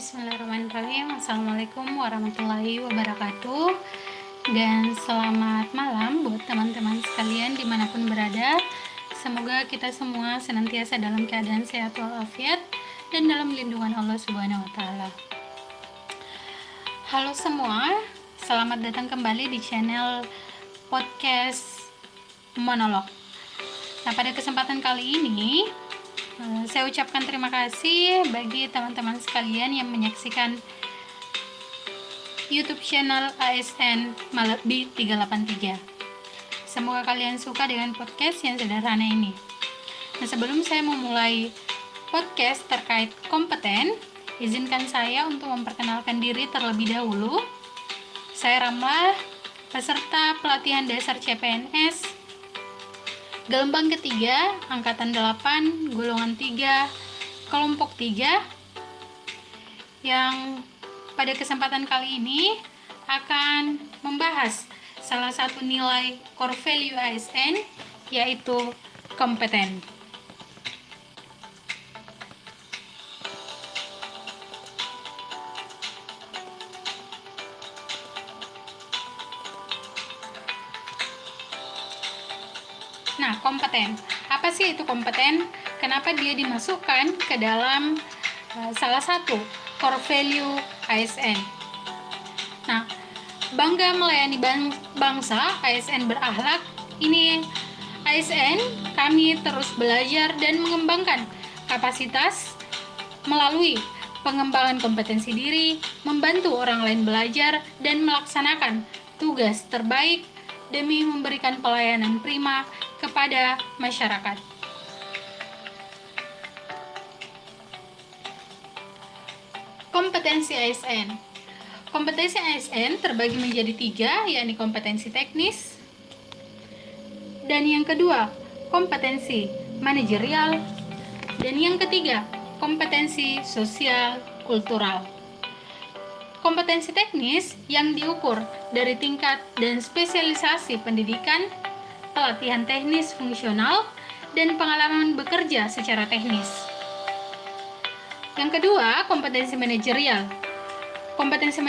Bismillahirrahmanirrahim. Assalamualaikum warahmatullahi wabarakatuh. Dan selamat malam buat teman-teman sekalian dimanapun berada. Semoga kita semua senantiasa dalam keadaan sehat walafiat dan dalam lindungan Allah Subhanahu wa Ta'ala. Halo semua, selamat datang kembali di channel podcast Monolog. Nah, pada kesempatan kali ini saya ucapkan terima kasih bagi teman-teman sekalian yang menyaksikan YouTube channel ASN Malabi 383. Semoga kalian suka dengan podcast yang sederhana ini. Nah, sebelum saya memulai podcast terkait kompeten, izinkan saya untuk memperkenalkan diri terlebih dahulu. Saya Ramlah, peserta pelatihan dasar CPNS Gelombang ketiga, Angkatan 8, Golongan 3, Kelompok 3, yang pada kesempatan kali ini akan membahas salah satu nilai core value ASN, yaitu kompeten. Nah, kompeten. Apa sih itu kompeten? Kenapa dia dimasukkan ke dalam salah satu core value ASN? Nah, bangga melayani bangsa, ASN berakhlak. Ini ASN, kami terus belajar dan mengembangkan kapasitas melalui pengembangan kompetensi diri, membantu orang lain belajar, dan melaksanakan tugas terbaik demi memberikan pelayanan prima kepada masyarakat. Kompetensi ASN. Kompetensi ASN terbagi menjadi 3, yakni kompetensi teknis, dan yang kedua, kompetensi manajerial, dan yang ketiga, kompetensi sosial kultural. Kompetensi teknis yang diukur dari tingkat dan spesialisasi pendidikan, pelatihan teknis fungsional, dan pengalaman bekerja secara teknis. Yang kedua, kompetensi manajerial. Kompetensi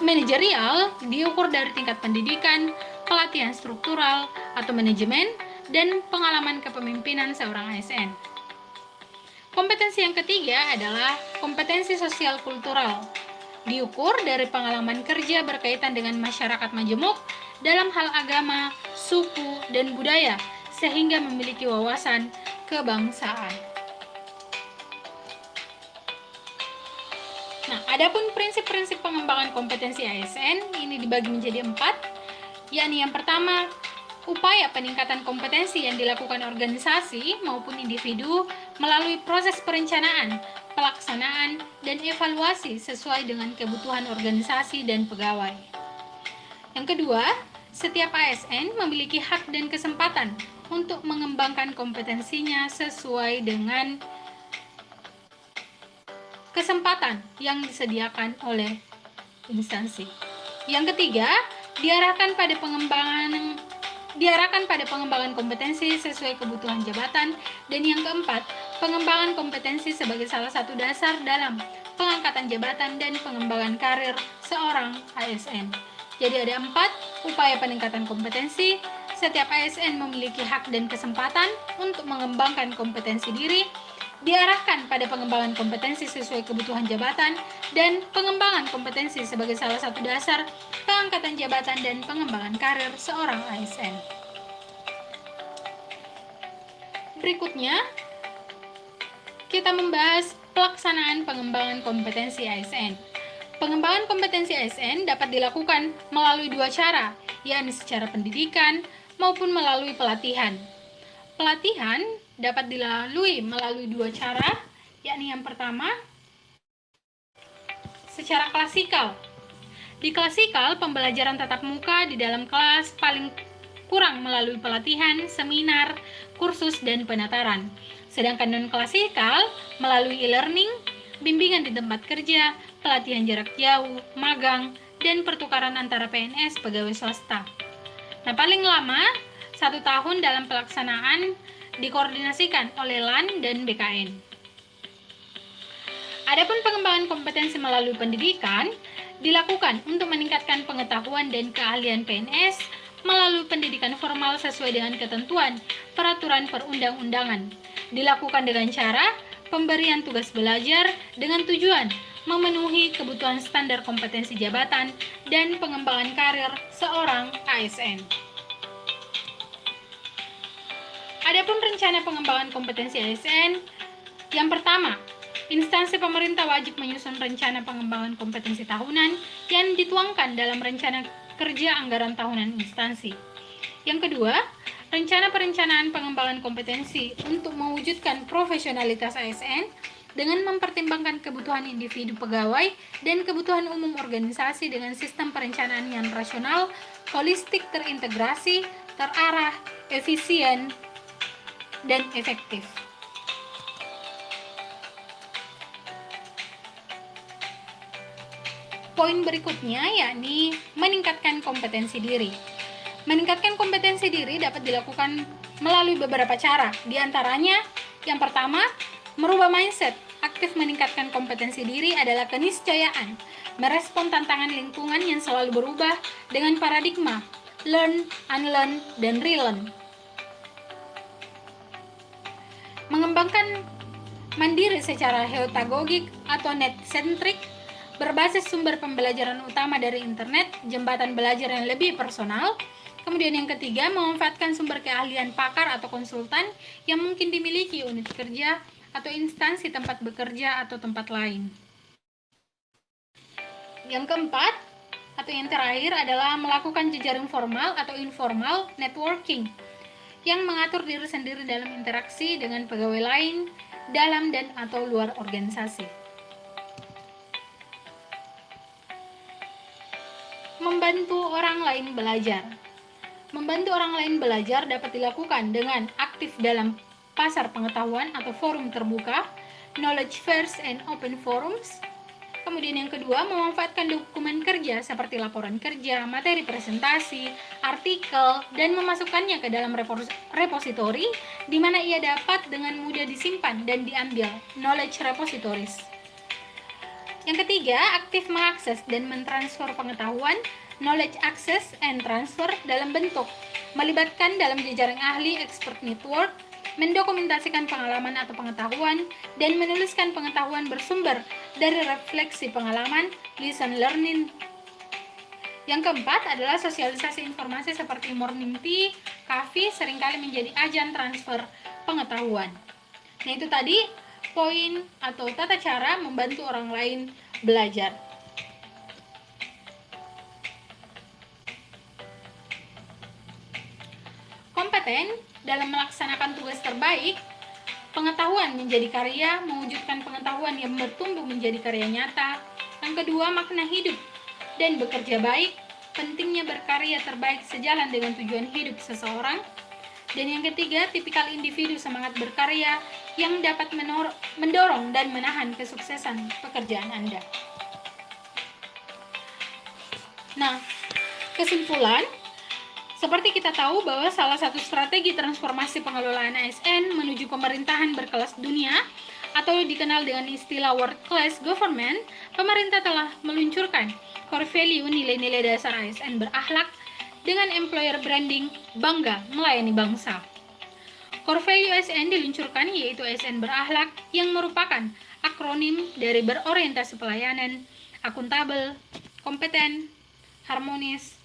manajerial diukur dari tingkat pendidikan, pelatihan struktural atau manajemen, dan pengalaman kepemimpinan seorang ASN. Kompetensi yang ketiga adalah kompetensi sosial kultural. Diukur dari pengalaman kerja berkaitan dengan masyarakat majemuk dalam hal agama, suku, dan budaya, sehingga memiliki wawasan kebangsaan. Nah, adapun prinsip-prinsip pengembangan kompetensi ASN ini dibagi menjadi 4, yakni yang pertama, upaya peningkatan kompetensi yang dilakukan organisasi maupun individu melalui proses perencanaan, pelaksanaan, dan evaluasi sesuai dengan kebutuhan organisasi dan pegawai. Yang kedua, setiap ASN memiliki hak dan kesempatan untuk mengembangkan kompetensinya sesuai dengan kesempatan yang disediakan oleh instansi. Yang ketiga, diarahkan pada pengembangan kompetensi sesuai kebutuhan jabatan, dan yang keempat, pengembangan kompetensi sebagai salah satu dasar dalam pengangkatan jabatan dan pengembangan karir seorang ASN. Jadi ada 4 upaya peningkatan kompetensi. Setiap ASN memiliki hak dan kesempatan untuk mengembangkan kompetensi diri, diarahkan pada pengembangan kompetensi sesuai kebutuhan jabatan, dan pengembangan kompetensi sebagai salah satu dasar pengangkatan jabatan dan pengembangan karir seorang ASN. Berikutnya, kita membahas pelaksanaan pengembangan kompetensi ASN. Pengembangan kompetensi ASN dapat dilakukan melalui 2 cara, yakni secara pendidikan maupun melalui pelatihan. Pelatihan dapat dilalui melalui 2 cara, yakni yang pertama, secara klasikal. Di klasikal, pembelajaran tatap muka di dalam kelas paling kurang melalui pelatihan, seminar, kursus, dan penataran. Sedangkan non-klasikal melalui e-learning, bimbingan di tempat kerja, pelatihan jarak jauh, magang, dan pertukaran antara PNS pegawai swasta. Nah, paling lama 1 tahun dalam pelaksanaan dikoordinasikan oleh LAN dan BKN. Adapun pengembangan kompetensi melalui pendidikan dilakukan untuk meningkatkan pengetahuan dan keahlian PNS melalui pendidikan formal sesuai dengan ketentuan peraturan perundang-undangan. Dilakukan dengan cara pemberian tugas belajar dengan tujuan memenuhi kebutuhan standar kompetensi jabatan dan pengembangan karir seorang ASN. Adapun rencana pengembangan kompetensi ASN, yang pertama, instansi pemerintah wajib menyusun rencana pengembangan kompetensi tahunan yang dituangkan dalam rencana kerja anggaran tahunan instansi. Yang kedua, rencana perencanaan pengembangan kompetensi untuk mewujudkan profesionalitas ASN dengan mempertimbangkan kebutuhan individu pegawai dan kebutuhan umum organisasi dengan sistem perencanaan yang rasional, holistik, terintegrasi, terarah, efisien, dan efektif. Poin berikutnya yakni meningkatkan kompetensi diri. Meningkatkan kompetensi diri dapat dilakukan melalui beberapa cara. Di antaranya, yang pertama, merubah mindset. Aktif meningkatkan kompetensi diri adalah keniscayaan, merespon tantangan lingkungan yang selalu berubah dengan paradigma learn, unlearn, dan relearn. Mengembangkan mandiri secara heutagogik atau net-centric, berbasis sumber pembelajaran utama dari internet, jembatan belajar yang lebih personal. Kemudian yang ketiga, memanfaatkan sumber keahlian pakar atau konsultan yang mungkin dimiliki unit kerja atau instansi tempat bekerja atau tempat lain. Yang keempat, atau yang terakhir adalah melakukan jejaring formal atau informal networking yang mengatur diri sendiri dalam interaksi dengan pegawai lain dalam dan atau luar organisasi. Membantu orang lain belajar. Membantu orang lain belajar dapat dilakukan dengan aktif dalam pasar pengetahuan atau forum terbuka, knowledge fairs and open forums. Kemudian yang kedua, memanfaatkan dokumen kerja seperti laporan kerja, materi presentasi, artikel, dan memasukkannya ke dalam repositori di mana ia dapat dengan mudah disimpan dan diambil, knowledge repositories. Yang ketiga, aktif mengakses dan mentransfer pengetahuan, knowledge access and transfer dalam bentuk melibatkan dalam jejaring ahli expert network, mendokumentasikan pengalaman atau pengetahuan, dan menuliskan pengetahuan bersumber dari refleksi pengalaman, listen learning. Yang keempat adalah sosialisasi informasi seperti morning tea, coffee seringkali menjadi ajang transfer pengetahuan. Nah, itu tadi poin atau tata cara membantu orang lain belajar. Kompeten dalam melaksanakan tugas terbaik, pengetahuan menjadi karya, mewujudkan pengetahuan yang bertumbuh menjadi karya nyata. Yang kedua, makna hidup dan bekerja baik, pentingnya berkarya terbaik sejalan dengan tujuan hidup seseorang. Dan yang ketiga, tipikal individu semangat berkarya yang dapat mendorong dan menahan kesuksesan pekerjaan Anda. Nah, kesimpulan, seperti kita tahu bahwa salah satu strategi transformasi pengelolaan ASN menuju pemerintahan berkelas dunia atau dikenal dengan istilah world class government, pemerintah telah meluncurkan core value nilai-nilai dasar ASN berakhlak dengan employer branding bangga melayani bangsa. Core value ASN diluncurkan yaitu ASN berakhlak yang merupakan akronim dari berorientasi pelayanan, akuntabel, kompeten, harmonis,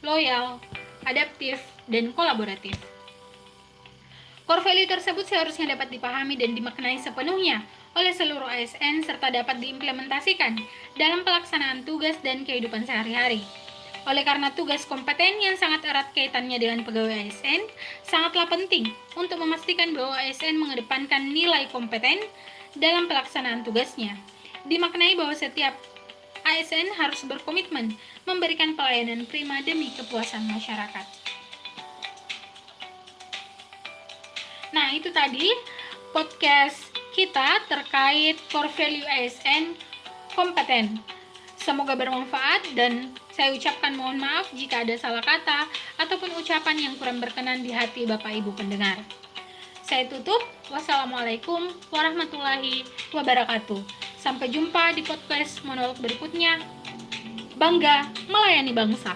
loyal, adaptif, dan kolaboratif. Core value tersebut seharusnya dapat dipahami dan dimaknai sepenuhnya oleh seluruh ASN serta dapat diimplementasikan dalam pelaksanaan tugas dan kehidupan sehari-hari. Oleh karena tugas kompeten yang sangat erat kaitannya dengan pegawai ASN, sangatlah penting untuk memastikan bahwa ASN mengedepankan nilai kompeten dalam pelaksanaan tugasnya. Dimaknai bahwa setiap ASN harus berkomitmen memberikan pelayanan prima demi kepuasan masyarakat. Nah, itu tadi podcast kita terkait core value ASN kompeten. Semoga bermanfaat dan saya ucapkan mohon maaf jika ada salah kata ataupun ucapan yang kurang berkenan di hati Bapak Ibu pendengar. Saya tutup. Wassalamualaikum warahmatullahi wabarakatuh. Sampai jumpa di podcast monolog berikutnya. Bangga melayani bangsa.